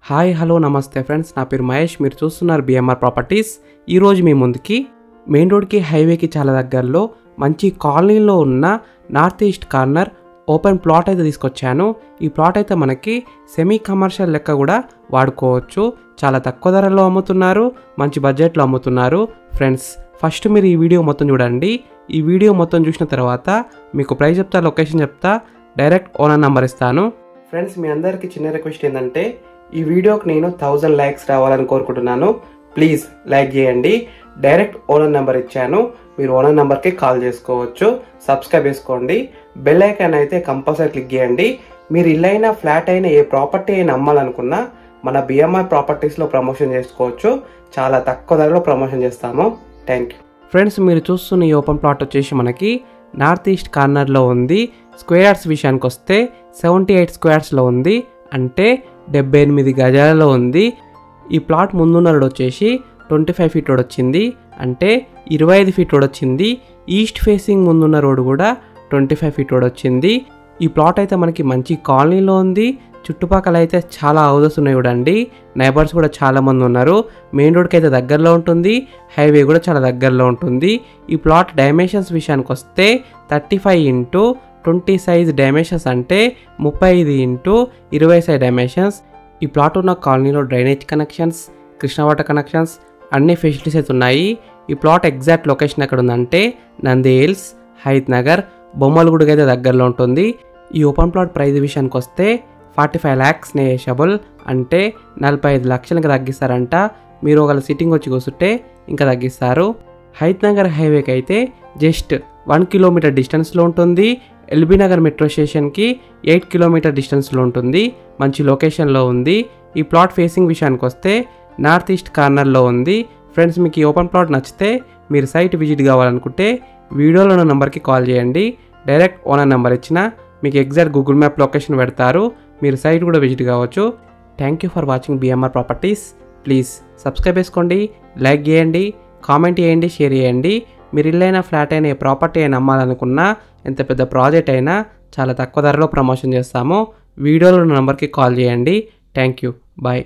Hi hello నమస్తే friends, నా పేరు మహేష్. మీరు చూస్తున్నారు బిఎంఆర్ ప్రాపర్టీస్. ఈరోజు మీ ముందుకి మెయిన్ రోడ్కి హైవేకి చాలా దగ్గరలో మంచి కాలనీలో ఉన్న north east corner open plot అయితే తీసుకొచ్చాను. ఈ ప్లాట్ అయితే మనకి సెమీ కమర్షియల్ లెక్క కూడా వాడుకోవచ్చు. చాలా తక్కువ ధరలో అమ్ముతున్నారు, మంచి బడ్జెట్లో అమ్ముతున్నారు. ఫ్రెండ్స్, ఫస్ట్ మీరు ఈ వీడియో మొత్తం చూడండి. ఈ వీడియో మొత్తం చూసిన తర్వాత మీకు ప్రైస్ చెప్తా, లొకేషన్ చెప్తా, డైరెక్ట్ ఓనర్ నెంబర్ ఇస్తాను. ఫ్రెండ్స్, మీ అందరికీ చిన్న రిక్వెస్ట్ ఏంటంటే ఈ వీడియోకి నేను 1000 లైక్స్ రావాలని కోరుకుంటున్నాను. ప్లీజ్ లైక్ చేయండి. డైరెక్ట్ ఓనర్ నెంబర్ ఇచ్చాను, మీరు ఓనర్ నెంబర్కి కాల్ చేసుకోవచ్చు. సబ్స్క్రైబ్ చేసుకోండి. బెల్ ఐకాన్ అయితే కంపల్సరీ క్లిక్ చేయండి. మీరు ఇల్లైనా ఫ్లాట్ అయినా ఏ ప్రాపర్టీ అయినా అమ్మాలనుకున్నా మన బిఎంఆర్ ప్రాపర్టీస్లో ప్రమోషన్ చేసుకోవచ్చు. చాలా తక్కువ ధరలో ప్రమోషన్ చేస్తాము. Thank you. ఫ్రెండ్స్, మీరు చూస్తున్న ఈ ఓపెన్ ప్లాట్ వచ్చేసి మనకి నార్త్ ఈస్ట్ కార్నర్లో ఉంది. స్క్వేర్ యార్డ్స్ విషయానికి వస్తే 78 స్క్వేర్స్లో ఉంది, అంటే 78 గజాలలో ఉంది. ఈ ప్లాట్ ముందున్న రోడ్ వచ్చేసి 25 ఫీట్ రోడ్ వచ్చింది, అంటే 25 ఫీట్ రోడ్ వచ్చింది. ఈస్ట్ ఫేసింగ్ ముందున్న రోడ్ కూడా 25 ఫీట్ రోడ్ వచ్చింది. ఈ ప్లాట్ అయితే మనకి మంచి కాలనీలో ఉంది. చుట్టుపక్కల అయితే చాలా హౌసెస్ ఉన్నాయి చూడండి. నైబర్స్ కూడా చాలా మంది ఉన్నారు. మెయిన్ రోడ్కి అయితే దగ్గరలో ఉంటుంది, హైవే కూడా చాలా దగ్గరలో ఉంటుంది. ఈ ప్లాట్ డైమెన్షన్స్ విషయానికి వస్తే 35x20 సైజ్ డైమెన్షన్స్, అంటే 35x20 సైజ్ డైమెన్షన్స్. ఈ ప్లాట్ ఉన్న కాలనీలో drainage connections, Krishna water connections, అన్ని ఫెసిలిటీస్ అయితే ఉన్నాయి. ఈ ప్లాట్ ఎగ్జాక్ట్ లొకేషన్ ఎక్కడ ఉందంటే నంది హిల్స్, హైత్ నగర్, బొమ్మలగూడకి అయితే దగ్గరలో ఉంటుంది. ఈ ఓపెన్ ప్లాట్ ప్రైస్ విషయానికి వస్తే 45 lakhs నెగోషియబుల్, అంటే 45 లక్షలకి తగ్గిస్తారంట. మీరు ఒకవేళ సిట్టింగ్ వచ్చి కూర్చుంటే ఇంకా తగ్గిస్తారు. హైత్ నగర్ హైవేకి అయితే జస్ట్ 1 కిలోమీటర్ డిస్టెన్స్లో ఉంటుంది. ఎల్బీ నగర్ మెట్రో స్టేషన్కి 8 కిలోమీటర్ డిస్టెన్స్లో ఉంటుంది. మంచి లొకేషన్లో ఉంది. ఈ ప్లాట్ ఫేసింగ్ విషయానికి వస్తే నార్త్ ఈస్ట్ కార్నర్లో ఉంది. ఫ్రెండ్స్, మీకు ఈ ఓపెన్ ప్లాట్ నచ్చితే మీరు సైట్ విజిట్ కావాలనుకుంటే వీడియోలో ఉన్న నెంబర్కి కాల్ చేయండి. డైరెక్ట్ ఓనర్ నెంబర్ ఇచ్చిన మీకు ఎగ్జాక్ట్ గూగుల్ మ్యాప్ లొకేషన్ పెడతారు. మీరు సైట్ కూడా విజిట్ కావచ్చు. Thank you for watching BMR properties. Please subscribe చేసుకోండి, లైక్ చేయండి, కామెంట్ చేయండి, షేర్ చేయండి. మీరు ఇల్లైనా ఫ్లాట్ అయినా ఏ ప్రాపర్టీ అయినా అమ్మాలనుకున్నా, ఎంత పెద్ద ప్రాజెక్ట్ అయినా చాలా తక్కువ ధరలో ప్రమోషన్ చేస్తాము. వీడియోలో ఉన్న నెంబర్కి కాల్ చేయండి. Thank you. బాయ్.